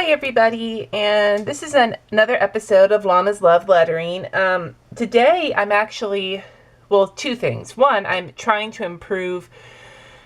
Hi everybody, and this is another episode of Llamas Love Lettering. Today I'm actually, well, two things. One, I'm trying to improve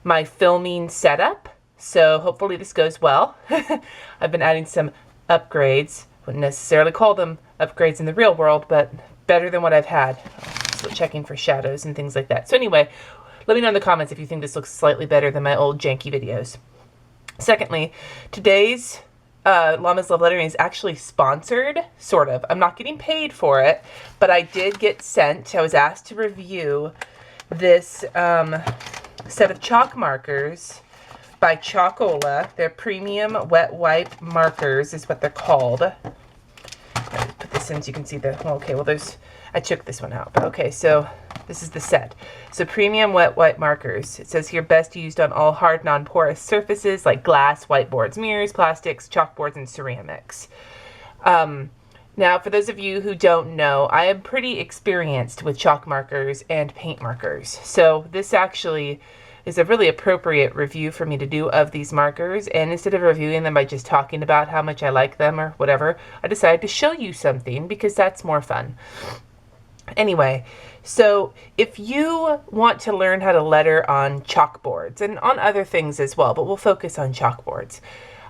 my filming setup, so hopefully this goes well. I've been adding some upgrades. Wouldn't necessarily call them upgrades in the real world, but better than what I've had. So checking for shadows and things like that. So anyway, let me know in the comments if you think this looks slightly better than my old janky videos. Secondly, today's Llamas Love Lettering is actually sponsored, sort of. I'm not getting paid for it, but I did get sent, I was asked to review this set of chalk markers by Chalkola. They're premium wet wipe markers is what they're called. I'll put this in so you can see the, okay, well I took this one out, but okay, so this is the set. So premium wet wipe markers. It says here best used on all hard non-porous surfaces like glass, whiteboards, mirrors, plastics, chalkboards, and ceramics. Now, for those of you who don't know, I am pretty experienced with chalk markers and paint markers. So this actually is a really appropriate review for me to do of these markers. And instead of reviewing them by just talking about how much I like them or whatever, I decided to show you something because that's more fun. Anyway, so if you want to learn how to letter on chalkboards and on other things as well, but we'll focus on chalkboards.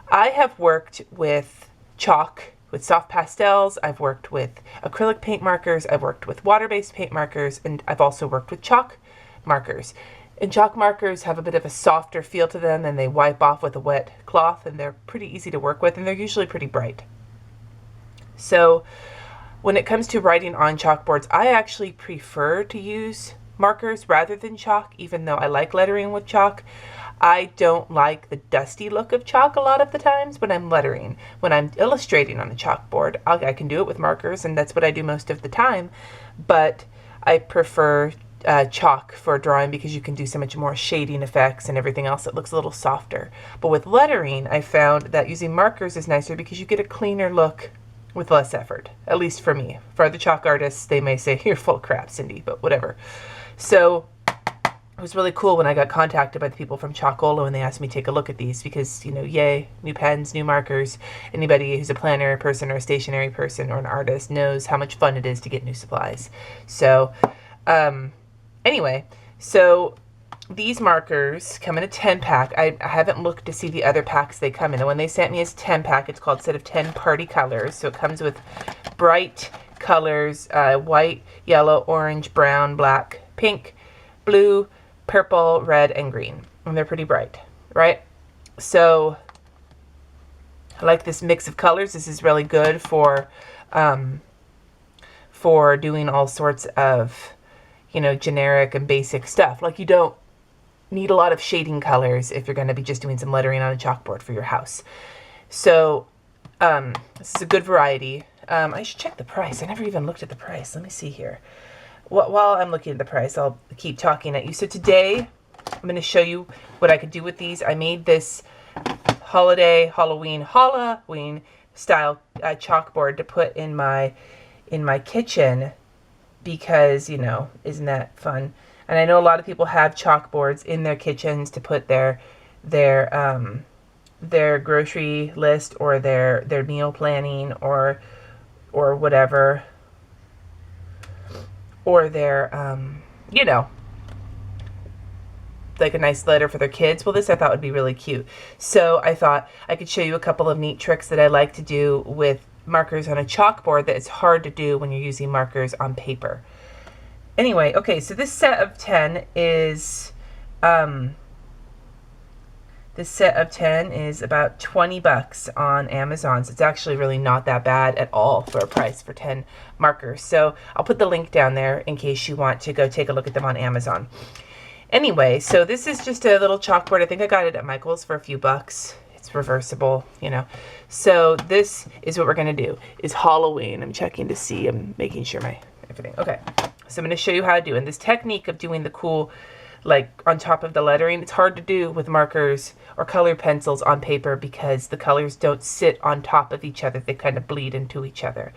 I have worked with chalk, with soft pastels, I've worked with acrylic paint markers, I've worked with water-based paint markers, and I've also worked with chalk markers. And chalk markers have a bit of a softer feel to them, and they wipe off with a wet cloth, and they're pretty easy to work with, and they're usually pretty bright. So when it comes to writing on chalkboards, I actually prefer to use markers rather than chalk, even though I like lettering with chalk. I don't like the dusty look of chalk a lot of the times when I'm lettering. When I'm illustrating on a chalkboard, I can do it with markers, and that's what I do most of the time, but I prefer chalk for drawing because you can do so much more shading effects and everything else that looks a little softer. But with lettering, I found that using markers is nicer because you get a cleaner look with less effort, at least for me. For other chalk artists, they may say, you're full of crap, Cindy, but whatever. So it was really cool when I got contacted by the people from Chalkola and they asked me to take a look at these because, you know, yay, new pens, new markers. Anybody who's a planner person or a stationery person or an artist knows how much fun it is to get new supplies. So anyway, so these markers come in a 10-pack. I haven't looked to see the other packs they come in. The one they sent me is 10-pack. It's called Set of 10 Party Colors. So it comes with bright colors, white, yellow, orange, brown, black, pink, blue, purple, red, and green. And they're pretty bright, right? So I like this mix of colors. This is really good for doing all sorts of, you know, generic and basic stuff. Like you don't need a lot of shading colors if you're going to be just doing some lettering on a chalkboard for your house. So this is a good variety. I should check the price. I never even looked at the price. Let me see here. While I'm looking at the price, I'll keep talking at you. So today I'm going to show you what I could do with these. I made this Halloween style chalkboard to put in my kitchen because, you know, isn't that fun? And I know a lot of people have chalkboards in their kitchens to put their grocery list or their meal planning or whatever, or their you know, like a nice letter for their kids. Well, this I thought would be really cute. So I thought I could show you a couple of neat tricks that I like to do with markers on a chalkboard that it's hard to do when you're using markers on paper. Anyway, okay, so this set of 10 is about 20 bucks on Amazon. So it's actually really not that bad at all for a price for 10 markers. So I'll put the link down there in case you want to go take a look at them on Amazon. Anyway, so this is just a little chalkboard. I think I got it at Michael's for a few bucks. It's reversible, you know. So this is what we're going to do, is Halloween. I'm checking to see. I'm making sure my everything. Okay, so I'm going to show you how to do it. And this technique of doing the cool, like on top of the lettering, it's hard to do with markers or colored pencils on paper because the colors don't sit on top of each other. They kind of bleed into each other.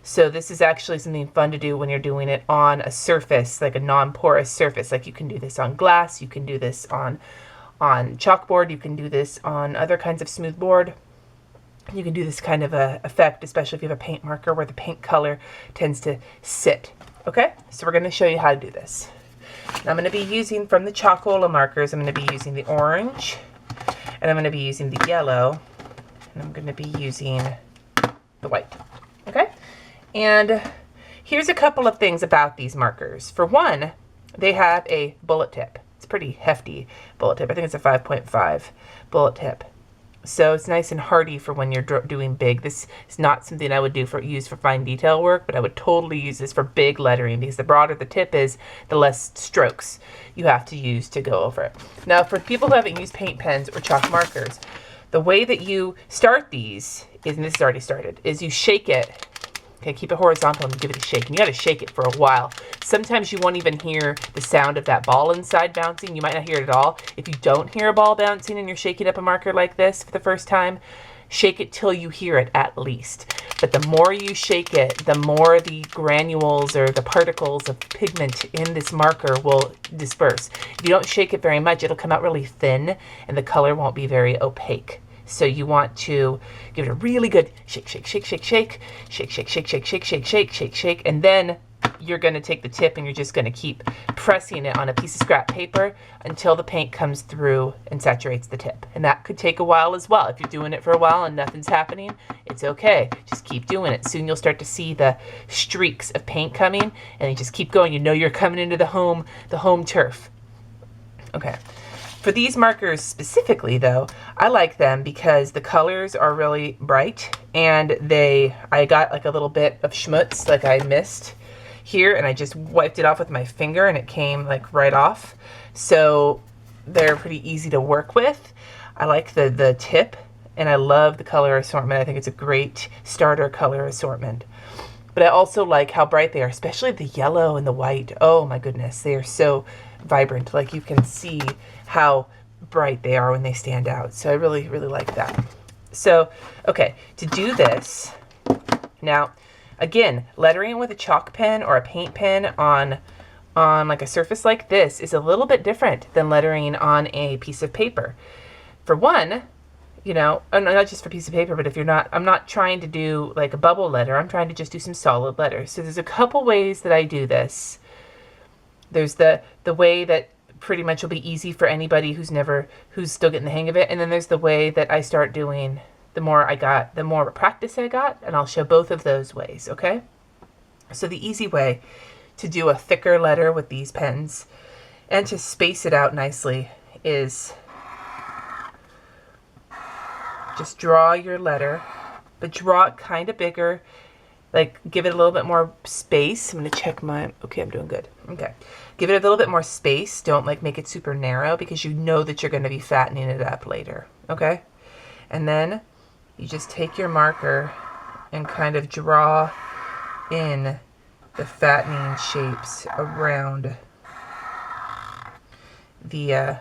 So this is actually something fun to do when you're doing it on a surface, like a non-porous surface. Like you can do this on glass, you can do this on chalkboard, you can do this on other kinds of smooth board. You can do this kind of a effect, especially if you have a paint marker where the paint color tends to sit. Okay, so we're going to show you how to do this. Now I'm going to be using, from the Chalkola markers, I'm going to be using the orange, and I'm going to be using the yellow, and I'm going to be using the white. Okay, and here's a couple of things about these markers. For one, they have a bullet tip. It's a pretty hefty bullet tip. I think it's a 5.5 bullet tip. So it's nice and hardy for when you're doing big. This is not something I would use for fine detail work, but I would totally use this for big lettering, because the broader the tip is, the less strokes you have to use to go over it. Now, for people who haven't used paint pens or chalk markers, the way that you start these is, and this is already started, is you shake it. Okay, keep it horizontal and give it a shake. And you got to shake it for a while. Sometimes you won't even hear the sound of that ball inside bouncing. You might not hear it at all. If you don't hear a ball bouncing and you're shaking up a marker like this for the first time, shake it till you hear it at least. But the more you shake it, the more the granules or the particles of pigment in this marker will disperse. If you don't shake it very much, it'll come out really thin and the color won't be very opaque. So you want to give it a really good shake, shake, shake, shake, shake, shake, shake, shake, shake, shake, shake, shake, shake, shake, and then you're going to take the tip and you're just going to keep pressing it on a piece of scrap paper until the paint comes through and saturates the tip. And that could take a while as well. If you're doing it for a while and nothing's happening, it's okay. Just keep doing it. Soon you'll start to see the streaks of paint coming, and you just keep going. You know you're coming into the home turf. Okay. For these markers specifically, though, I like them because the colors are really bright, and I got like a little bit of schmutz like I missed here, and I just wiped it off with my finger and it came like right off. So they're pretty easy to work with. I like the tip, and I love the color assortment. I think it's a great starter color assortment. But I also like how bright they are, especially the yellow and the white. Oh my goodness, they are so vibrant. Like, you can see how bright they are when they stand out. So I really, really like that. So, okay, to do this, now, again, lettering with a chalk pen or a paint pen on like a surface like this is a little bit different than lettering on a piece of paper. For one, you know, not just for a piece of paper, but if you're not, I'm not trying to do like a bubble letter. I'm trying to just do some solid letters. So there's a couple ways that I do this. There's the way that pretty much will be easy for anybody who's still getting the hang of it. And then there's the way that I start doing, the more practice I got, and I'll show both of those ways, okay? So the easy way to do a thicker letter with these pens and to space it out nicely is just draw your letter, but draw it kind of bigger. Like, give it a little bit more space. I'm going to check my, okay, I'm doing good. Okay. Give it a little bit more space. Don't like make it super narrow, because you know that you're going to be fattening it up later. Okay. And then you just take your marker and kind of draw in the fattening shapes around the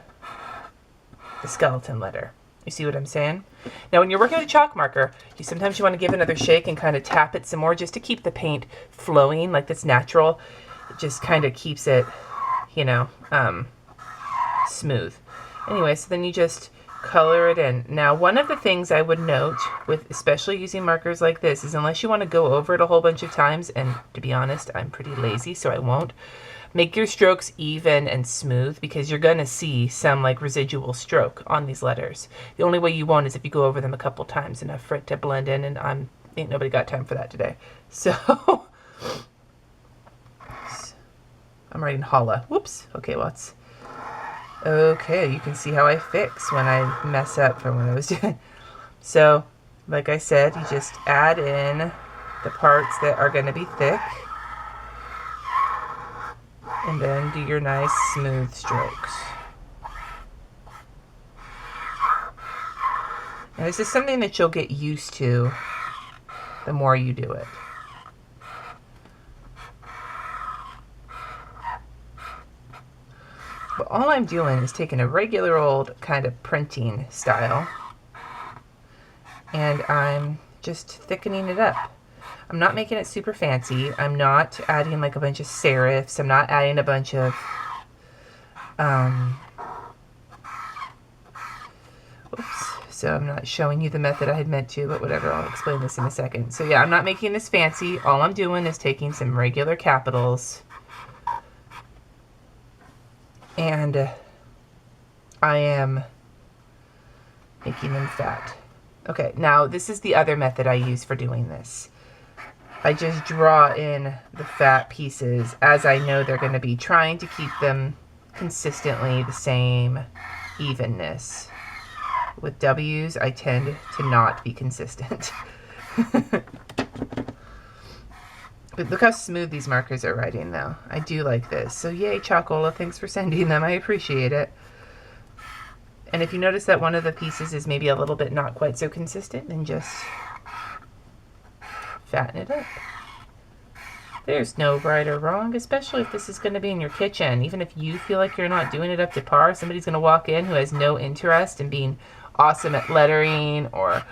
skeleton letter. You see what I'm saying? Now, when you're working with a chalk marker, sometimes you want to give another shake and kind of tap it some more just to keep the paint flowing like that's natural. It just kind of keeps it, you know, smooth. Anyway, so then you just color it in. Now, one of the things I would note with especially using markers like this is, unless you want to go over it a whole bunch of times, and to be honest, I'm pretty lazy, so I won't, make your strokes even and smooth, because you're going to see some like residual stroke on these letters. The only way you won't is if you go over them a couple times enough for it to blend in, and ain't nobody got time for that today. So I'm writing holla. Whoops. Okay, well, it's okay. You can see how I fix when I mess up from what I was doing. So, like I said, you just add in the parts that are going to be thick, and then do your nice smooth strokes. Now, this is something that you'll get used to the more you do it. But all I'm doing is taking a regular old kind of printing style, and I'm just thickening it up. I'm not making it super fancy. I'm not adding like a bunch of serifs. I'm not adding a bunch of so I'm not showing you the method I had meant to, but whatever, I'll explain this in a second. So yeah, I'm not making this fancy. All I'm doing is taking some regular capitals and I am making them fat. Okay, now this is the other method I use for doing this. I just draw in the fat pieces as I know they're going to be, trying to keep them consistently the same evenness. With W's, I tend to not be consistent. But look how smooth these markers are writing though. I do like this. So yay, Chalkola, thanks for sending them. I appreciate it. And if you notice that one of the pieces is maybe a little bit not quite so consistent, then just fatten it up. There's no right or wrong, especially if this is going to be in your kitchen. Even if you feel like you're not doing it up to par, somebody's going to walk in who has no interest in being awesome at lettering or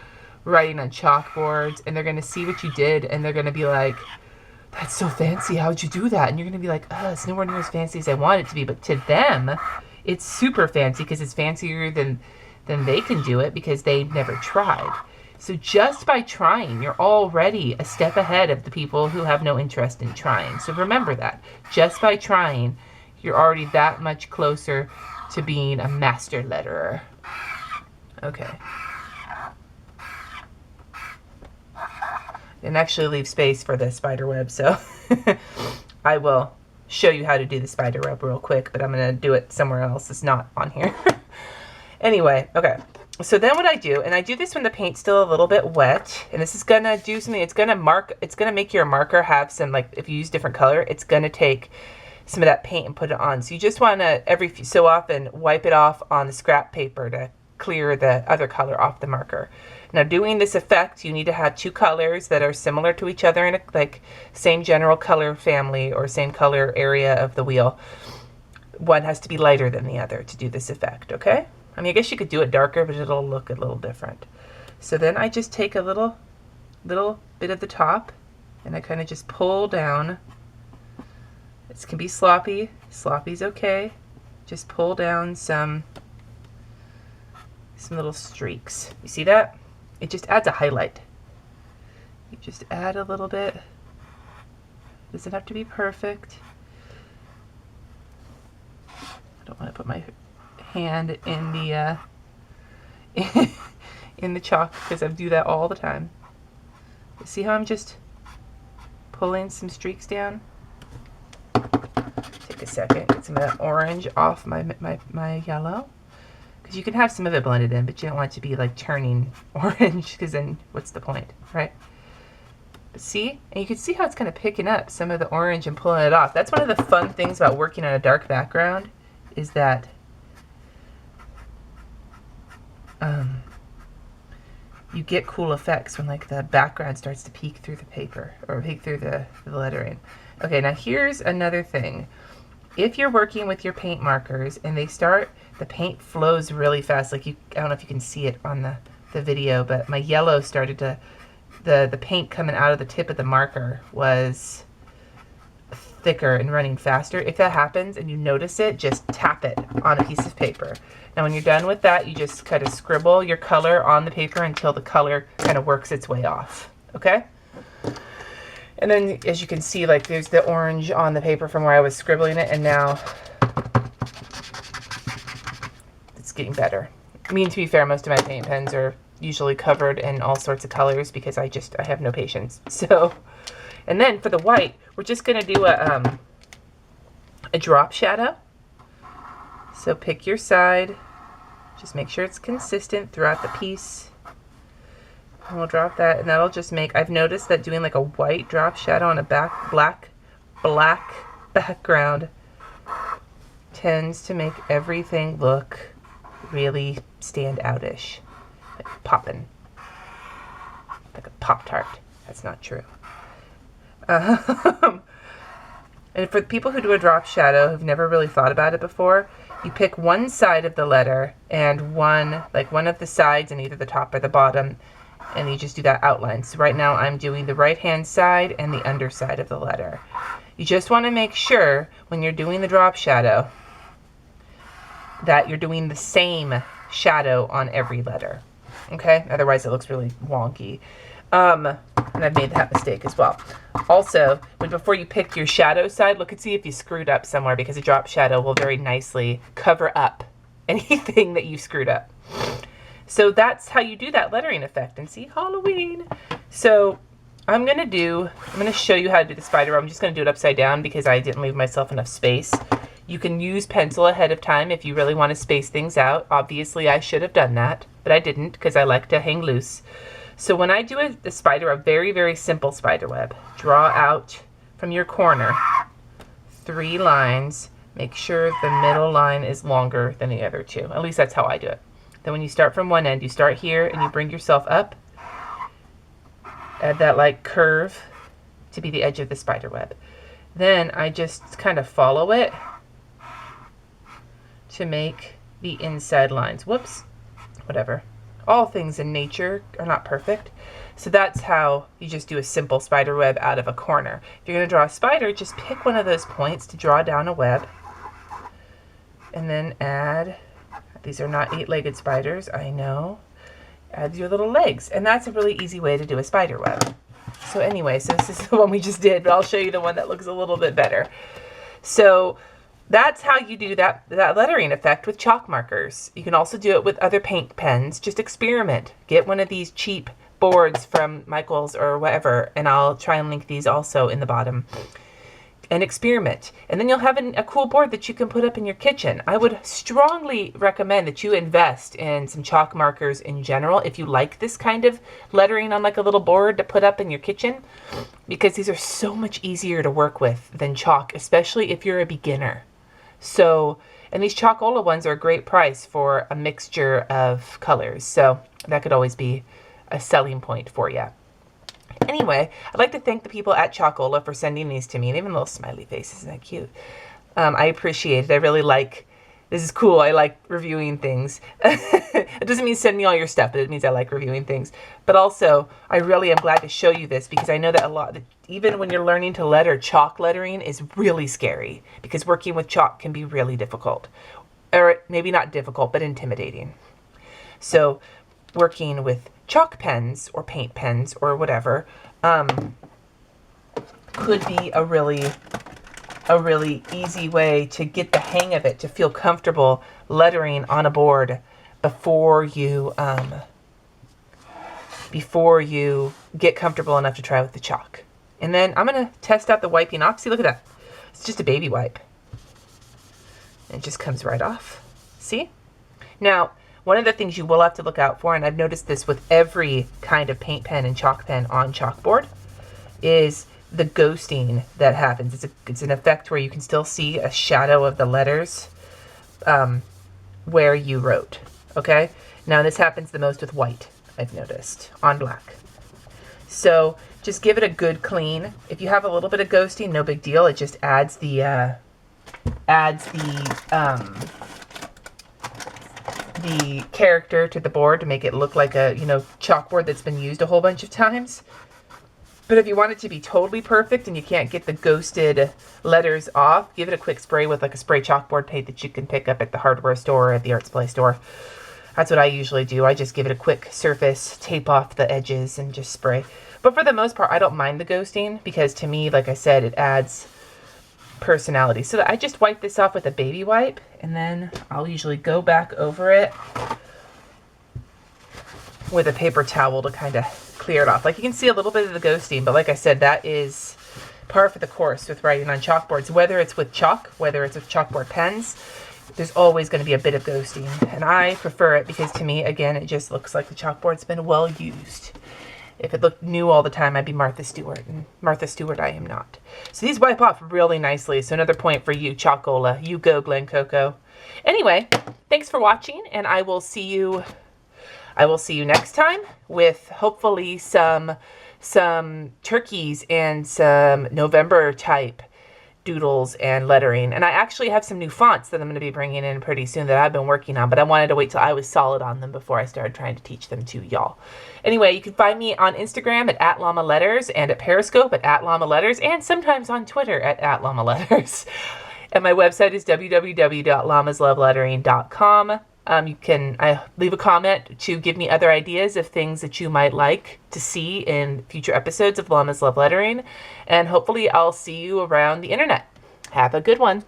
writing on chalkboards, and they're going to see what you did and they're going to be like, that's so fancy, how'd you do that? And you're going to be like, oh, it's nowhere near as fancy as I want it to be. But to them, it's super fancy because it's fancier than they can do it because they've never tried. So just by trying, you're already a step ahead of the people who have no interest in trying. So remember that. Just by trying, you're already that much closer to being a master letterer. Okay. And actually leave space for the spider web, so I will show you how to do the spider web real quick, but I'm going to do it somewhere else. It's not on here. Anyway, okay. So then what I do, and I do this when the paint's still a little bit wet, and this is going to do something, it's going to make your marker have some, like if you use different color, it's going to take some of that paint and put it on. So you just want to, every so often, wipe it off on the scrap paper to clear the other color off the marker. Now doing this effect, you need to have two colors that are similar to each other in a, like same general color family or same color area of the wheel. One has to be lighter than the other to do this effect, okay? I mean, I guess you could do it darker, but it'll look a little different. So then I just take a little bit of the top and I kind of just pull down. This can be sloppy. Sloppy's okay. Just pull down some little streaks. You see that? It just adds a highlight. You just add a little bit. Doesn't have to be perfect. I don't want to put my hand in the in the chalk because I do that all the time. See how I'm just pulling some streaks down? Take a second, get some of that orange off my yellow. Because you can have some of it blended in, but you don't want it to be like turning orange because then what's the point, right? But see? And you can see how it's kind of picking up some of the orange and pulling it off. That's one of the fun things about working on a dark background is that you get cool effects when like the background starts to peek through the paper or peek through the lettering. Okay, now here's another thing. If you're working with your paint markers and the paint flows really fast, like I don't know if you can see it on the video, but my yellow started to, the paint coming out of the tip of the marker was thicker and running faster. If that happens and you notice it, just tap it on a piece of paper. Now when you're done with that, you just kind of scribble your color on the paper until the color kind of works its way off, okay? And then as you can see, like there's the orange on the paper from where I was scribbling it, and now it's getting better. I mean, to be fair, most of my paint pens are usually covered in all sorts of colors because I have no patience. So, and then for the white, we're just gonna do a drop shadow. So pick your side, just make sure it's consistent throughout the piece. And we'll drop that, and that'll just make, I've noticed that doing like a white drop shadow on a black background tends to make everything look really stand outish, like poppin', like a Pop-Tart. That's not true. And for people who do a drop shadow who've never really thought about it before, you pick one side of the letter and one of the sides in either the top or the bottom, and you just do that outline. So right now I'm doing the right hand side and the underside of the letter. You just want to make sure when you're doing the drop shadow that you're doing the same shadow on every letter. Okay, otherwise it looks really wonky. And I've made that mistake as well. Also, before you pick your shadow side, look and see if you screwed up somewhere, because a drop shadow will very nicely cover up anything that you screwed up. So that's how you do that lettering effect. And see, Halloween. So I'm going to show you how to do the spider web. I'm just going to do it upside down because I didn't leave myself enough space. You can use pencil ahead of time if you really want to space things out. Obviously, I should have done that, but I didn't because I like to hang loose. So when I do the spider web, very, very simple spider web, draw out from your corner 3 lines. Make sure the middle line is longer than the other 2. At least that's how I do it. Then when you start from one end, you start here and you bring yourself up. Add that like curve to be the edge of the spider web. Then I just kind of follow it to make the inside lines. Whoops, whatever. All things in nature are not perfect. So that's how you just do a simple spider web out of a corner. If you're going to draw a spider, just pick one of those points to draw down a web. And then add, these are not 8-legged spiders, I know. Add your little legs. And that's a really easy way to do a spider web. So anyway, so this is the one we just did, but I'll show you the one that looks a little bit better. So that's how you do that lettering effect with chalk markers. You can also do it with other paint pens. Just experiment. Get one of these cheap boards from Michael's or whatever, and I'll try and link these also in the bottom. And experiment. And then you'll have a cool board that you can put up in your kitchen. I would strongly recommend that you invest in some chalk markers in general if you like this kind of lettering on like a little board to put up in your kitchen, because these are so much easier to work with than chalk, especially if you're a beginner. So, and these Chalkola ones are a great price for a mixture of colors. So that could always be a selling point for you. Anyway, I'd like to thank the people at Chalkola for sending these to me. They have a little smiley face. Isn't that cute? I appreciate it. I really like, this is cool. I like reviewing things. It doesn't mean send me all your stuff, but it means I like reviewing things. But also, I really am glad to show you this because I know that even when you're learning to letter, chalk lettering is really scary because working with chalk can be really difficult. Or maybe not difficult, but intimidating. So working with chalk pens or paint pens or whatever could be a really easy way to get the hang of it, to feel comfortable lettering on a board before you get comfortable enough to try with the chalk. And then I'm going to test out the wiping off. See, look at that. It's just a baby wipe. It just comes right off. See? Now, one of the things you will have to look out for, and I've noticed this with every kind of paint pen and chalk pen on chalkboard, is the ghosting that happens. It's an effect where you can still see a shadow of the letters where you wrote. Okay? Now, this happens the most with white, I've noticed, on black. So just give it a good clean. If you have a little bit of ghosting, no big deal. It just adds the character to the board to make it look like a, chalkboard that's been used a whole bunch of times. But if you want it to be totally perfect and you can't get the ghosted letters off, give it a quick spray with like a spray chalkboard paint that you can pick up at the hardware store or at the art supply store. That's what I usually do. I just give it a quick surface, tape off the edges, and just spray. But for the most part, I don't mind the ghosting because to me, like I said, it adds personality. So I just wipe this off with a baby wipe, and then I'll usually go back over it with a paper towel to kind of clear it off. Like you can see a little bit of the ghosting, but like I said, that is par for the course with writing on chalkboards. Whether it's with chalk, whether it's with chalkboard pens, there's always going to be a bit of ghosting. And I prefer it because to me, again, it just looks like the chalkboard's been well used. If it looked new all the time, I'd be Martha Stewart, and Martha Stewart I am not. So these wipe off really nicely. So another point for you, Chalkola. You go, Glen Coco. Anyway, thanks for watching, and I will see you next time with hopefully some turkeys and some November type doodles and lettering. And I actually have some new fonts that I'm going to be bringing in pretty soon that I've been working on, but I wanted to wait till I was solid on them before I started trying to teach them to y'all. Anyway, you can find me on Instagram at @LlamaLetters and at Periscope at @LlamaLetters and sometimes on Twitter at @LlamaLetters. And my website is www.llamaslovelettering.com. You can leave a comment to give me other ideas of things that you might like to see in future episodes of Llamas Love Lettering. And hopefully I'll see you around the internet. Have a good one.